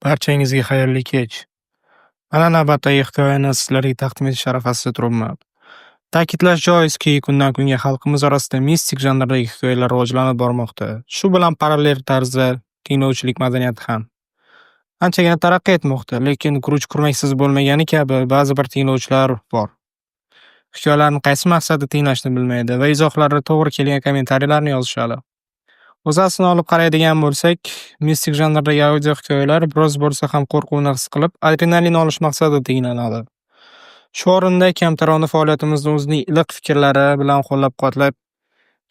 Barchangizga xayrli kech. Mana navbatdagi hikoyani sizlarga taqdim etish arafasida turibman. Ta'kidlash joizki, kundan kunga xalqimiz orasida mistik janrdagi hikoyalar rivojlanib bormoqda. Shu bilan parallel tarzda tinglovchilik madaniyati ham anchagina taraqqiy etmoqda, lekin guruch kurmaksiz bo'lmagani kabi ba'zi bir tinglovchilar bor. Hikoyalarni qaysi maqsadda tinglashni bilmaydi va izohlarga to'g'ri kelgan kommentariyalarni yozishadi. O'z aslini olib qaraydigan bo'lsak, mistik janrdagi audio hikoyalar biroz bo'lsa ham qo'rquvni his qilib, adrenalin olish maqsadida tinglanadi. Shu o'rinda kamtarona faoliyatimizni o'zining iliq fikrlari bilan qo'llab-quvvatlab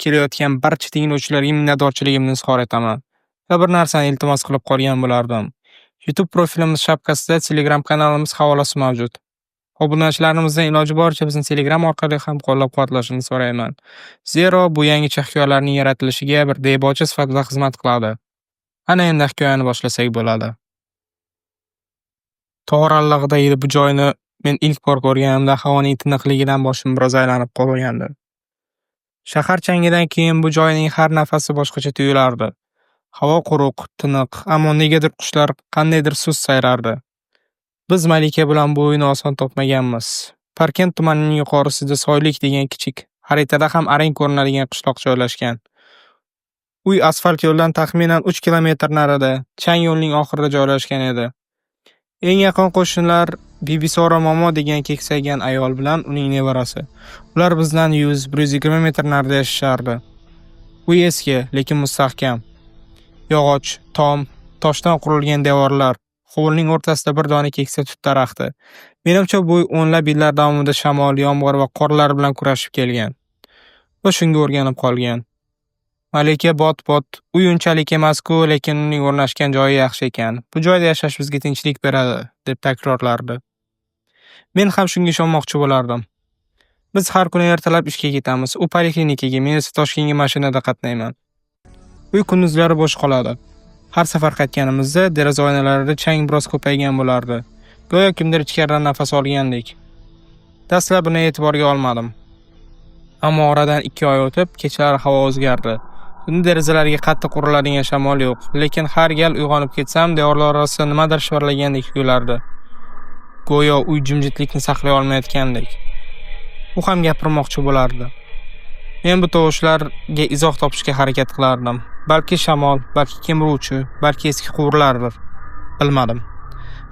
kelayotgan barcha tinglovchilarga minnatdorchiligimni izhor etaman. Va bir narsani iltimos qilib qolgan bo'lardim. YouTube profilimiz shapkasida Telegram kanalimiz havolasi mavjud. Obunachilarimizdan iloji boricha bizni Telegram orqali ham qo'llab-quvvatlashini so'rayman. Zero bu yangicha hikoyalarning yaratilishiga bir debochi sifatida xizmat qiladi. Ana endi hikoyani boshlasak bo'ladi. Tog'or allag'idagi bu joyni men ilk bor ko'rganimda havoning tiniqligidan boshim biroz aylanib qolgandi. Shahar changidan keyin bu joyning har nafasi boshqacha tuyulardi. Havo quruq, tiniq, ammo negadir qushlar qandaydir sust sayrardi. Biz Malika bilan bu o'yinni oson topmaganmiz. Parkent tumanining yuqorisida Soylik degan kichik, xaritada ham arang ko'rinadigan qishloq joylashgan. Uy asfalt yo'ldan taxminan 3 kilometr narida, chang yo'lning oxirida joylashgan edi. Eng yaqin qo'shnilar Bibisora momo degan keksaygan ayol bilan uning nevarasi. Ular bizdan 100-120 metr narida yashashardi. Uy eski, lekin mustahkam. Yog'och, tom, toshdan qurilgan devorlar, hovlining o'rtasida bir dona keksa tut daraxti. Menimcha bu o'nlab yillar davomida shamol, yomg'ir va qorlar bilan kurashib kelgan. Va shunga o'rganib qolgan. Malika bot-bot, uy unchalik emas-ku, lekin uning o'rnashgan joyi yaxshi ekan. Bu joyda yashash bizga tinchlik beradi, deb takrorlardi. Men ham shunga ishonmoqchi bo'lardim. Biz har kuni ertalab ishga ketamiz, u poliklinikaga, men esa Toshkentga mashinada qatnayman. Uy kunduzlari bo'sh qoladi. Har safar qaytganimizda deraza oynalarida chang biroz ko'paygan bo'lardi. Go'yo kimdir ichkaridan nafas olgandek. Dastlab buni e'tiborga olmadim. Ammo oradan 2 oy o'tib, kechalari havo o'zgardi. Tunda derazalarga qattiq uriladigan shamol yo'q, lekin har gal uyg'onib ketsam, devorlar orasida nimadir shivirlagandek tuyulardi. Go'yo uy jimjitlikni saqlay olmayotgandek. U ham gapirmoqchi bo'lardi. Men bu tovushlarga izoh topishga harakat qilardim. Balki shamol, balki kemiruvchi, balki eski quvurlardir. Bilmadim.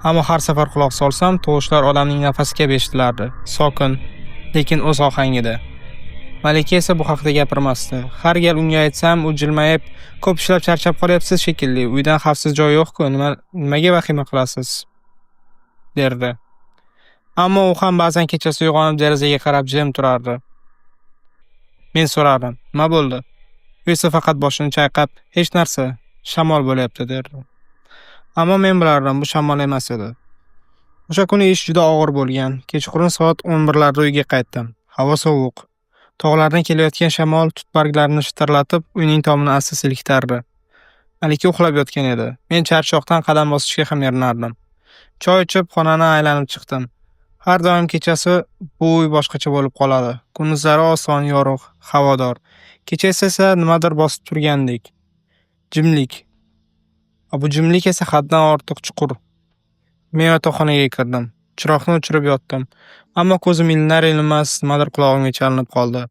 Ammo har safar quloq solsam, tovushlar odamning nafasi kabi eshitilardi. Sokin, lekin o'z ohangida. Malika esa bu haqda gapirmasdi. Har gal unga aytsam, u jilmayib, "Ko'p ishlab charchab qolyapsiz shekilli. Uydan xavfsiz joy yo'q-ku, nimaga vahima qilasiz?" derdi. Ammo u ham ba'zan kechasi uyg'onib derazaga qarab jim turardi. Men so'radim, "Nima bo'ldi?" U esa faqat boshini chayqab, "Hech narsa, shamol bo'lyapti" derdi. Ammo men bilardim, bu shamol emas edi. O'sha kuni ish juda og'ir bo'lgan. Kechqurun soat 11larda uyga qaytdim. Havo sovuq. Tog'lardan kelayotgan shamol tut barglarini shitirlatib, uyning tomini asta silkitardi. Malika uxlab yotgan edi. Men charchoqdan qadam bosishga ham erinardim. Choy ichib, xonani aylanib chiqdim. Har doim kechasi bu uy boshqacha bo'lib qoladi. Kunduzlari oson, yorug', havodor. Kechasi esa nimadir bosib turgandek. Jimlik. Bu jimlik esa haddan ortiq chuqur. Men yotoqxonaga kirdim. Chiroqni o'chirib yotdim. Ammo ko'zim ilinar-ilinmas nimadir qulog'imga chalinib qoldi.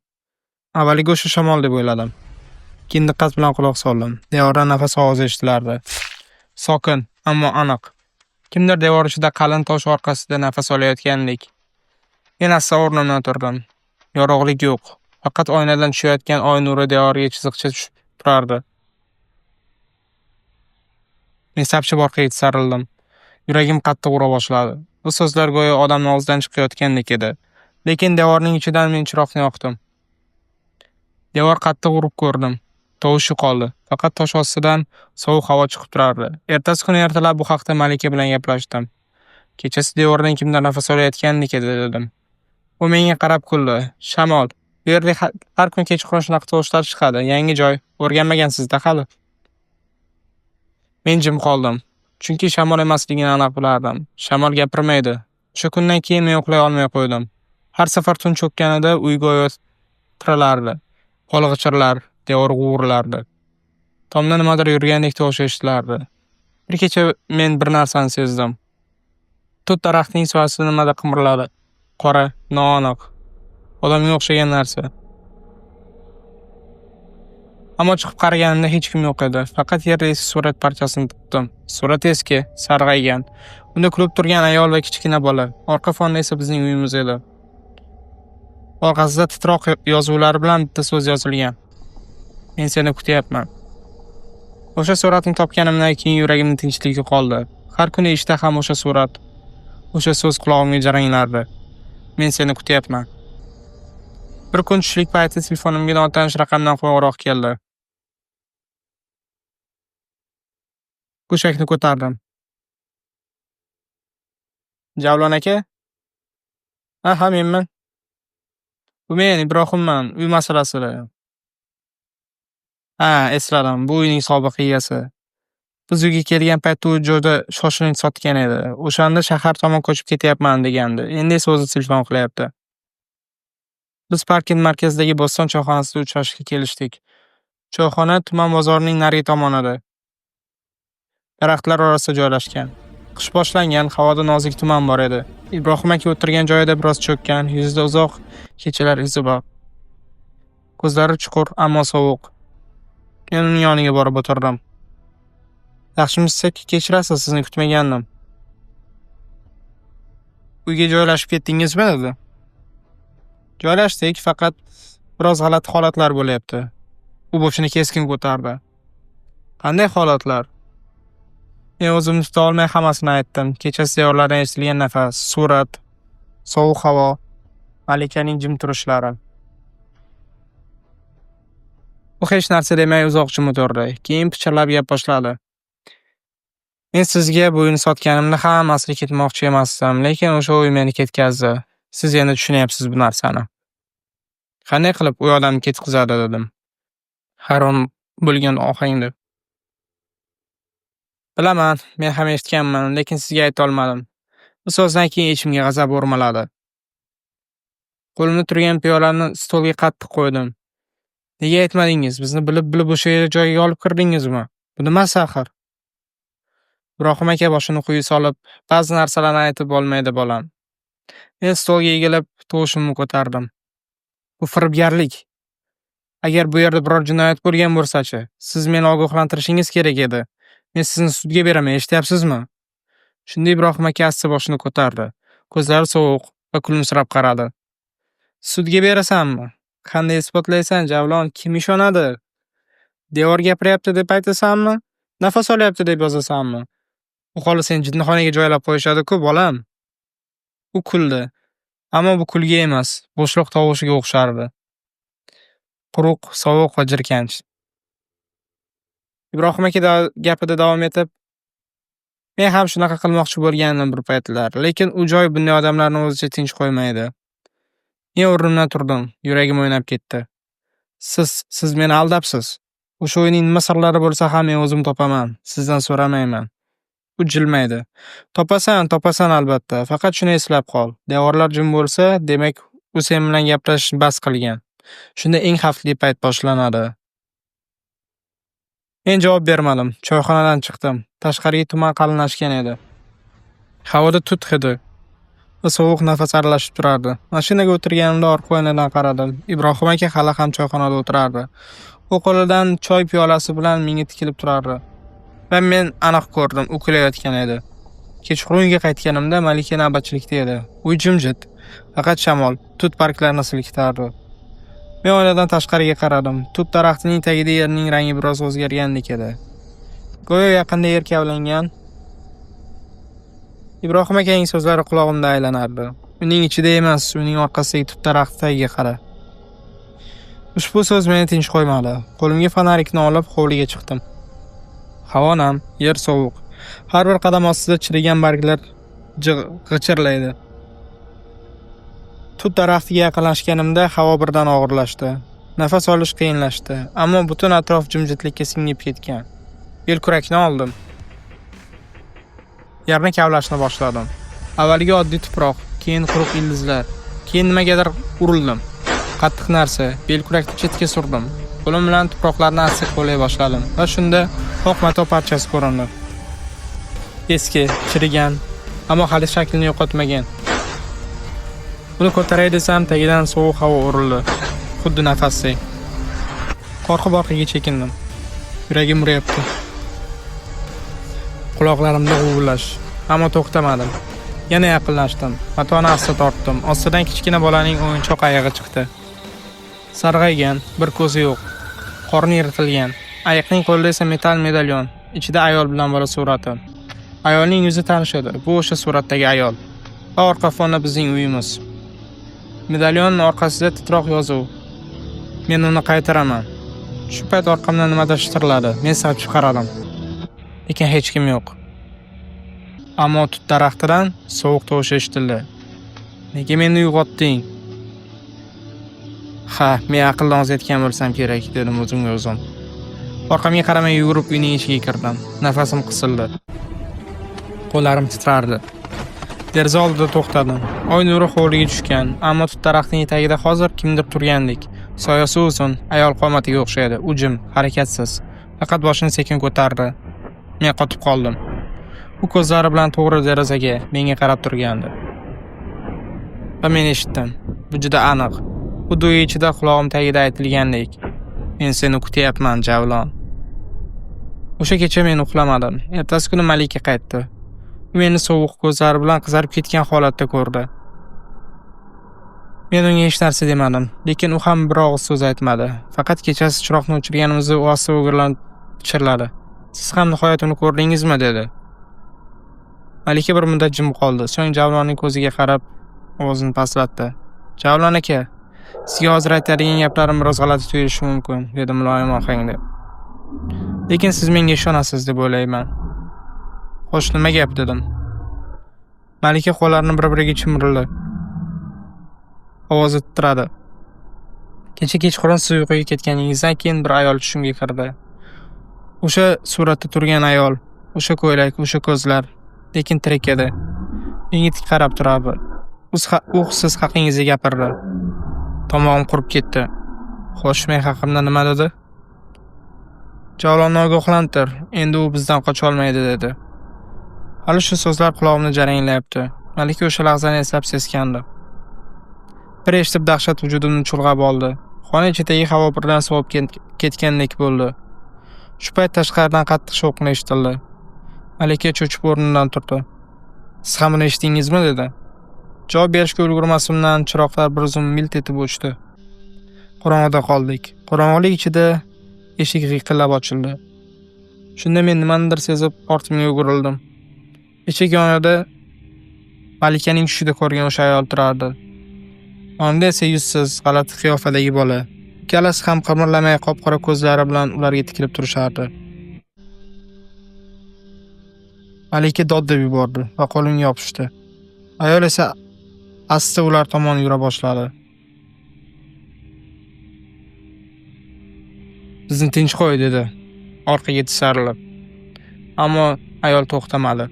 Avvaliga o'sha shamol deb o'yladim. Keyin diqqat bilan quloq soldim. Devordan nafas ovozi eshitilardi. Sokin, ammo aniq. Kimdir devor ichida qalin tosh orqasida nafas olayotgandek. Men asta o'rnimdan turdim. Yorug'lik yo'q. Faqat oynadan tushayotgan oy nuri devorga chiziqcha tushib turardi. Men sapchib orqaga tisarildim. Yuragim qattiq ura boshladi. Bu so'zlar go'yo odamning og'zidan chiqayotgandek edi. Lekin devorning ichidan men chiroqni yoqdim. Devor qattiq urib ko'rdim. Tovush qoldi. Faqat tosh ostidan sovuq havo chiqib turardi. Ertasi kuni ertalab bu haqda Malika bilan gaplashdim. Kechasi devordan kimdir nafas olayotgandek edi dedim. U menga qarab kuldi. Shamol. Bu yerda har kun kechqurun shunaqa tovushlar chiqadi. Yangi joy. O'rganmagansiz-da hali. Men jim qoldim. Chunki shamol emasligini aniq bilardim. Shamol gapirmaydi. O'sha kundan keyin men uxlay olmay qo'ydim. Har safar tun cho'kkanida uy go'yo tiralardi. Qo'lg'ichirlar, devor g'uvirlardi. Tomda nimadir yurgandek tovush eshitilardi. Bir kecha men bir narsani sezdim. Tut daraxtning soyasi nimada qimirladi. Qora, noaniq, odamga o'xshagan narsa. Ammo chiqib qaraganimda hech kim yo'q edi. Faqat yerda eski surat parchasini topdim. Surat eski, sarg'aygan. Unda kulib turgan ayol va kichkina bola. Orqa fonda esa bizning uyimiz edi. Orqasida titroq yozuvlar bilan bitta so'z yozilgan. Men seni kutyapman. O'sha suratni topganimdan keyin yuragimning tinchligi qoldi. Har kuni ishda ham o'sha surat, o'sha so'z qulog'imga jaranglardi. Men seni kutyapman. Bir kun tushlik payti telefonimga notanish raqamdan qo'ng'iroq keldi. Go'shakni ko'tardim. Javlon aka? Ha, menman. Bu men Ibrohimman, uy masalasida. Esladim. Bu uyning sobiq egasi. Biz uyga kelgan paytda u joyda shoshilinch sotgan edi. O'shanda shahar tomon ko'chib ketyapman degandi. Endi esa o'zi telefon qilyapti. Biz parkent markazidagi Bo'ston choyxonasida uchrashishga kelishdik. Choyxona tuman bozorining narigi tomonida. Daraxtlar orasida joylashgan. Qish boshlangan, havoda nozik tuman bor edi. Ibrohim aka o'tirgan joyida biroz cho'kkan, yuzida uzoq kechalar izi bor. Ko'zlari chuqur, ammo sovuq. Men uning yoniga borib o'tirdim. Yaxshimisiz, kechirasiz, sizni kutmagandim. Uyga joylashib ketdingizmi dedi. Joylashdik, faqat biroz g'alati holatlar bo'lyapti. U boshini keskin ko'tardi. Qanday holatlar? Men o'zimni tuta olmay hammasini aytdim. Kechasi devorlardan eshitilgan nafas, surat, sovuq havo, malikaning jim turishlari. U hech narsa demay uzoq jim o'tirdi. Keyin pichirlab gap boshladi. Men sizga bu uyni sotganimda hammasini ketmoqchi emasdim, lekin o'sha uy meni ketkazdi. Siz endi tushunyapsiz bu narsani. Qanday qilib u odamni ketkazadi dedim. Hayron bo'lgan ohangda. Bilaman, men ham eshitganman, lekin sizga ayta olmadim. Bu so'zdan keyin ichimga g'azab o'rmaladi. Qo'limda turgan piyolani stolga qattiq qo'ydim. Nega aytmadingiz? Bizni bilib o'sha joyga olib kirdingizmi? Bu nimasi axir? Ibrohim aka boshini quyi solib, ba'zi narsalarni aytib bo'lmaydi bolam. Men stolga egilib, tovushimni ko'tardim. Bu firibgarlik. Agar bu yerda biror jinoyat bo'lgan bo'lsa-chi, siz meni ogohlantirishingiz kerak edi. Men sizni sudga beraman, eshityapsizmi? Shunda Ibrohim aka asta boshini ko'tardi. Ko'zlari sovuq va kulimsirab qaradi. Sudga berasanmi? Qanday isbotlaysan, Javlon? Kim ishonadi? Devor gapiryapti deb aytasanmi? Nafas olyapti deb yozasanmi? U holi seni jinnixonaga joylab qo'yishadi-ku, bolam. U kuldi. Ammo bu kulgi emas, bo'shliq tovushiga o'xshardi. Quruq, sovuq va jirkanch. Ibrohim aka gapida davom etib, men ham shunaqa qilmoqchi bo'lgandim bir paytlar, lekin u joy bunday odamlarni o'zicha tinch qo'ymaydi. Men o'rnimdan turdim, yuragim o'ynab ketdi. Siz meni aldabsiz. O'sha o'yinning nima sirlari bo'lsa ham men o'zim topaman, sizdan so'ramayman. U jilmaydi. Topasan albatta, faqat shuni eslab qol. Devorlar jim bo'lsa, demak u sen bilan gaplashishni bas qilgan. Shunda eng xavfli payt boshlanadi. Men javob bermadim. Choyxonadan chiqdim. Tashqariga tuman qalinlashgan edi. Havoda tut hidi va sovuq nafas aralashib turardi. Mashinaga o'tirganimda orqa oynadan qaradim. Ibrohim aka hali ham choyxonada o'tirardi. U qo'lidan choy piyolasi bilan menga tikilib turardi. Va men aniq ko'rdim, u kulayotgan edi. Kechqurun uyga qaytganimda Malika navbatchilikda edi. Uy jimjit, faqat shamol tut barglarini silkitardi. Men oynadan tashqariga qaradim. Tut daraxtining tagida yerning rangi biroz o'zgargandek edi. Go'yo yaqinda yer kavlangan. Ibrohim akaning so'zlari quloqimda aylanardi. Uning ichida emas, uning orqasidagi tut daraxti tagiga qara. Ushbu so'z meni tinch qo'ymadi. Qo'limga fonarikni olib hovliga chiqdim. Havo nam, yer sovuq. Har bir qadam ostida chirigan barglar g'ichirlaydi. Tut daraxtiga yaqinlashganimda havo birdan og'irlashdi. Nafas olish qiyinlashdi, ammo butun atrof jimjitlikka singib ketgan. Belkurakni oldim. Yerni kavlashni boshladim. Avvaliga oddiy tuproq, keyin quruq ildizlar, keyin nimagadir urildim. Qattiq narsa, belkurakni chetga surdim. Qo'lim bilan tuproqlarni asta qo'llay boshladim va shunda oq mato parchasi ko'rindi. Eski, chirigan, ammo hali shaklini yo'qotmagan. Uni ko'taray desam, tagidan sovuq havo urildi. Xuddi nafasdek. Qorqa-borqiga chekindim. Yuragim uryapti. Quloqlarimda g'uvillash, ammo to'xtamadim. Yana yaqinlashdim. Matoni asta tortdim. Ostidan kichkina bolaning o'yinchoq oyog'i chiqdi. Sarg'aygan, bir ko'zi yo'q. Qorni yirtilgan. Ayiqning qo'lida esa metal medalyon. Ichida ayol bilan bola surati. Ayolning yuzi tanish edi. Bu o'sha suratdagi ayol. Va orqa fonda bizning uyimiz. Medalyonning orqasida titroq yozuv. Men uni qaytaraman. Shu payt orqamdan nimadir shitirladi. Men sapchib qaradim. Lekin hech kim yo'q. Ammo tut daraxtidan sovuq tovush eshitildi. Nega meni uyg'otding? Ha, men aqldan ozayotgan bo'lsam kerak, dedim o'zimga o'zim. Orqamga qaramay yugurib uyning ichiga kirdim. Nafasim qisildi. Qo'llarim titrardi. Deraza oldida to'xtadim. Oy nuri hovliga tushgan, ammo tut daraxtining tagida hozir kimdir turgandek. Soyasi uzun, ayol qomatiga o'xshaydi. U jim, harakatsiz. Faqat boshini sekin ko'tardi. Men qotib qoldim. U ko'zlari bilan to'g'ri derazaga, menga qarab turgandi. Va men eshitdim. Bu juda aniq. Xuddi uy ichida quloqim tagida aytilgandek. Men seni kutyapman, Javlon. O'sha kecha men uxlamadim. Ertasi kuni Malika qaytdi. U meni sovuq ko'zlari bilan qizarib ketgan holatda ko'rdi. Men unga hech narsa demadim, lekin u ham bir og'iz so'z aytmadi. Faqat kechasi chiroqni o'chirganimizda u asta o'girilib pichirladi. Siz ham nihoyat uni ko'rdingizmi, dedi. Malika bir muddat jim qoldi. So'ng Javlonning ko'ziga qarab ovozini pastlatdi. Javlon aka, sizga hozir aytadigan gaplarim biroz g'alati tuyulishi mumkin, dedi muloyim ohangda. Lekin siz menga ishonasiz deb o'ylayman. Xo'sh, nima gap, dedim. Malika qo'llarini bir-biriga chimirildi. Ovozi titradi. Kecha kechqurun siz uyquga ketganingizdan keyin bir ayol tushimga kirdi. O'sha suratda turgan ayol, o'sha ko'ylak, o'sha ko'zlar, lekin tirik edi. Menga tik qarab turardi. U siz haqingizda gapirdi. Tomog'im qurib ketdi. Xo'sh, men haqimda nima dedi? Javlonni ogohlantir, endi u bizdan qocha olmaydi, dedi. Hali shu so'zlar qulog'imni jaranglayapti. Malika o'sha lahzani eslab seskandi. Bir eshitib dahshat vujudimni chulg'ab oldi. Xona ichidagi havo birdan sovib ketgandek bo'ldi. Shu payt tashqaridan qattiq shovqin eshitildi. Malika cho'chib o'rnidan turdi. Siz ham buni eshitdingizmi, dedi. Javob berishga ulgurmasimdan chiroqlar bir zum milt etib o'chdi. Qorong'ida qoldik. Qorong'ulik ichida eshik g'iyqillab ochildi. Shunda men nimanidir sezib ortimga o'girildim. Eshik yonida Malikaning tushida ko'rgan o'sha ayol turardi. Onda esa yuzsiz, g'alati qiyofadagi bola. Ikkalasi ham qimirlamay qop-qora ko'zlari bilan ularga tikilib turishardi. Malika dod deb yubordi va qo'limga yopishdi. Ayol esa asta ular tomon yura boshladi. Bizni tinch qo'y, dedi, orqaga tisarilib. Ammo ayol to'xtamadi.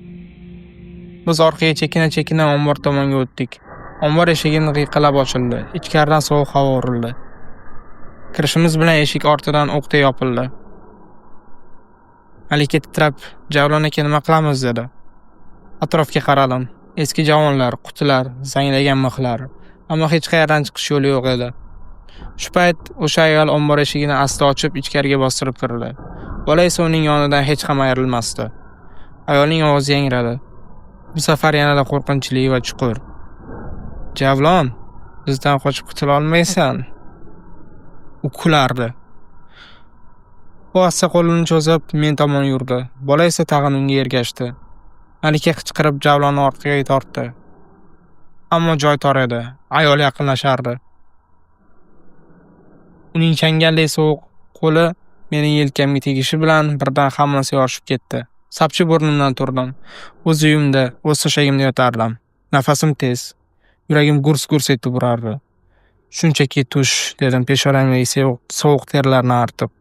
Biz orqaga chekina ombor tomonga o'tdik. Ombor eshigini g'iyqilab ochildi. Ichkaridan sovuq havo urildi. Kirishimiz bilan eshik ortidan o'qday yopildi. Malika titrab, Javlon aka, nima qilamiz, dedi. Atrofga qaradim. Eski javonlar, qutilar, zanglagan mixlar, ammo hech qayerdan chiqish yo'li yo'q edi. Shu payt o'sha ayol ombor eshigini asta ochib ichkariga bostirib kirdi. Bola esa uning yonidan hech ham ayrilmasdi. Ayolning ovozi yangradi. Bu safar yanada qo'rqinchli va chuqur. Javlon, bizdan qochib qutula olmaysan. U kulardi. U asta qo'lini cho'zib men tomon yurdi. Bola esa tag'in unga ergashdi. Malika qichqirib Javlonni orqaga tortdi. Ammo joy tor edi. Ayol yaqinlashardi. Uning changaldek sovuq qo'li mening yelkamga tegishi bilan birdan hammasi yorishib ketdi. Sapchib o'rnimdan turdim. O'z uyimda, o'z to'shagimda yotardim. Nafasim tez. Yuragim gurs-gurs etib urardi. Shunchaki tush, dedim peshonamdagi sovuq terlarni artib.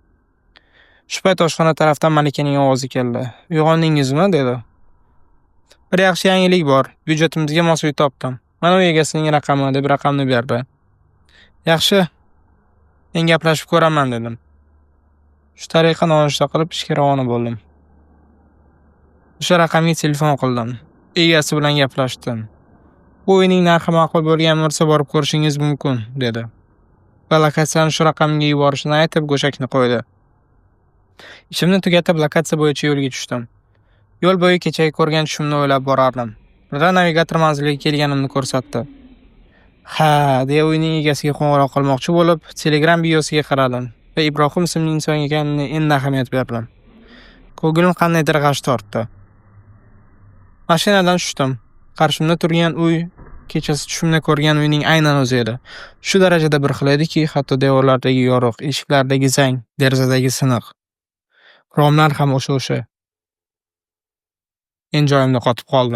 Shu payt oshxona tarafdan Malikaning ovozi keldi. Uyg'ondingizmi, dedi. Bir yaxshi yangilik bor. Byudjetimizga mos uy topdim. Mana u egasining raqami, deb raqamni berdi. Yaxshi. Men gaplashib ko'raman, dedim. Shu tariqa nonushta qilib ishga ravona bo'ldim. O'sha raqamga telefon qildim. Egasi bilan gaplashdim. Bu uyning narxi ma'qul bo'lgan bo'lsa borib ko'rishingiz mumkin, dedi. Va lokatsiyani shu raqamga yuborishini aytib go'shakni qo'ydi. Ishimni tugatib lokatsiya bo'yicha yo'lga tushdim. Yo'l bo'yi kechagi ko'rgan tushimni o'ylab borardim. Birdan navigator manzilga kelganimni ko'rsatdi. Ha, deya uyning egasiga qo'ng'iroq qilmoqchi bo'lib, Telegram biosiga qaradim va Ibrohim ismli inson ekanini endi ahamiyat berdim. Ko'nglim qandaydir g'ash tortdi. Mashinadan tushdim. Qarshimda turgan uy kechasi tushimda ko'rgan uyning aynan o'zi edi. Shu darajada bir xil ediki, hatto devorlardagi yoriq, eshiklardagi zang, derazadagi siniq. Romlar ham o'sha. Men joyimda qotib qoldim.